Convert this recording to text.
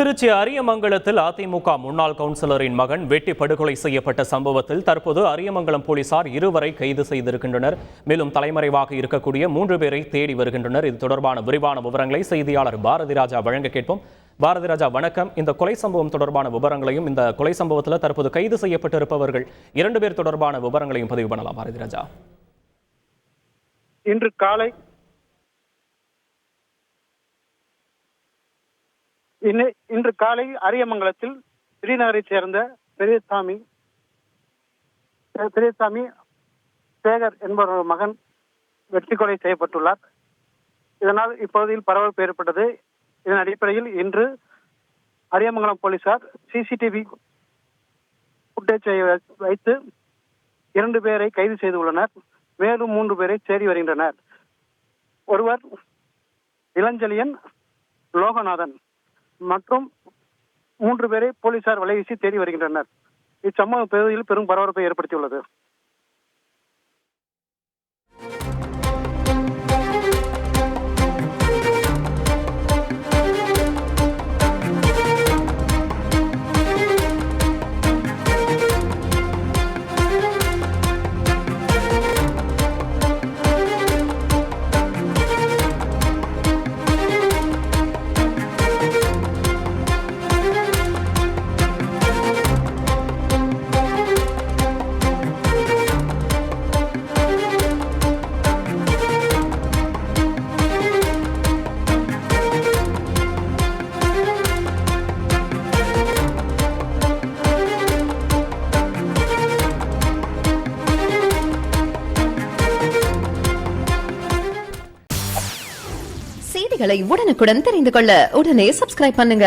திருச்சி அரியமங்கலத்தில் அதிமுக முன்னாள் கவுன்சிலரின் மகன் வெட்டி படுகொலை செய்யப்பட்ட சம்பவத்தில் தற்போது அரியமங்கலம் போலீசார் 2 வரை கைது செய்திருக்கின்றனர். மேலும் தலைமறைவாக இருக்கக்கூடிய 3 பேரை தேடி வருகின்றனர். இது தொடர்பான விரிவான விவரங்களை செய்தியாளர் பாரதி ராஜா வழங்க கேட்போம். பாரதி ராஜா, வணக்கம். இந்த கொலை சம்பவம் தொடர்பான விவரங்களையும், இந்த கொலை சம்பவத்தில் தற்போது கைது செய்யப்பட்டிருப்பவர்கள் 2 பேர் தொடர்பான விவரங்களையும் பதிவு பண்ணலாம். பாரதி ராஜா, இன்று காலை அரியமங்கலத்தில் ஸ்ரீநகரை சேர்ந்த பெரியசாமி சேகர் என்பவர் மகன் வெற்றி கொலை செய்யப்பட்டுள்ளார். இதனால் இப்பகுதியில் பரபரப்பு ஏற்பட்டது. இதன் அடிப்படையில் இன்று அரியமங்கலம் போலீசார் சிசிடிவி ஃபுட்டேஜை வைத்து 2 பேரை கைது செய்துள்ளனர். மேலும் 3 பேரை தேடி வருகின்றனர். ஒருவர் இளஞ்செழியன், லோகநாதன் மற்றும் 3 பேரை போலீசார் வலைவீசி தேடி வருகின்றனர். இச்சம்பவம் பகுதியில் பெரும் பரபரப்பை ஏற்படுத்தியுள்ளது. செய்திகளை உடனுக்குடன் தெரிந்து கொள்ள உடனே சப்ஸ்கிரைப் பண்ணுங்க.